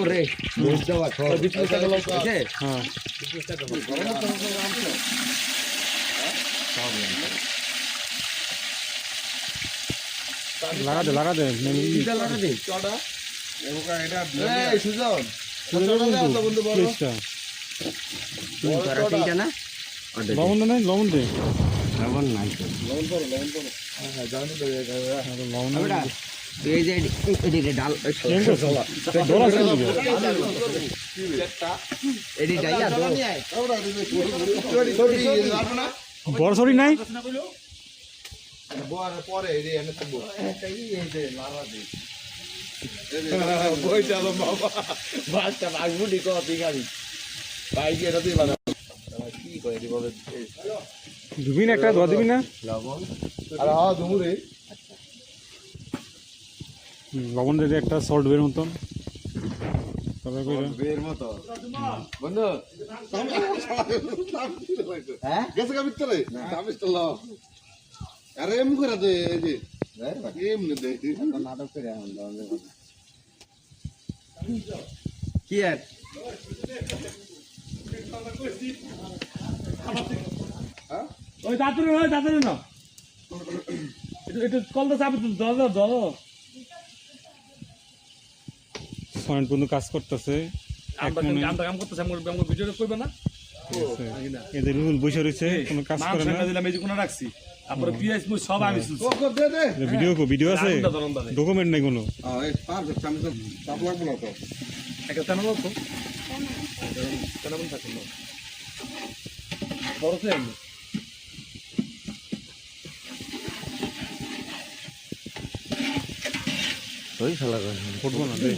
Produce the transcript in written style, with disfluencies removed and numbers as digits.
রে দোষ দেওয়া সব আছে হ্যাঁ লাগা দে সুজন সেইটা না লবণ দে নাই লবণ দে লবণ নাই তো লবণ ওটা এই যে এদিকে ডাল এদিকে ডাইয়া তো বড় সরি নাই পরে ধুবি না একটা ধোয়া দিবি না লবণ দিয়ে একটা সল্ট বের মতন তবে বের মতো বন্ধু গেছে কা ভিতরে তাবিজ তো লাও আরে এম করে দে এই যে এম নে দে নাটক করে কি আর ওই দাঁতুরে না একটু কলটা চাপে ধরো পয়েন্ট পর্যন্ত কাজ করতেছে কাম করতেছে আমার ভিডিও করবে না এদের রুল বসে রয়েছে কোনো কাজ করে না দিলাম এই যে কোন রাখছি তারপরে পিএস মু সব আমি ভিডিও আছে ডকুমেন্ট নাই কোনো এই পার আমি তো চাপ লাগবো না তো একটা তেন তো তেন বন্ধ থাকুন বড় তো এমনি ওই শালা ফুটবল না দে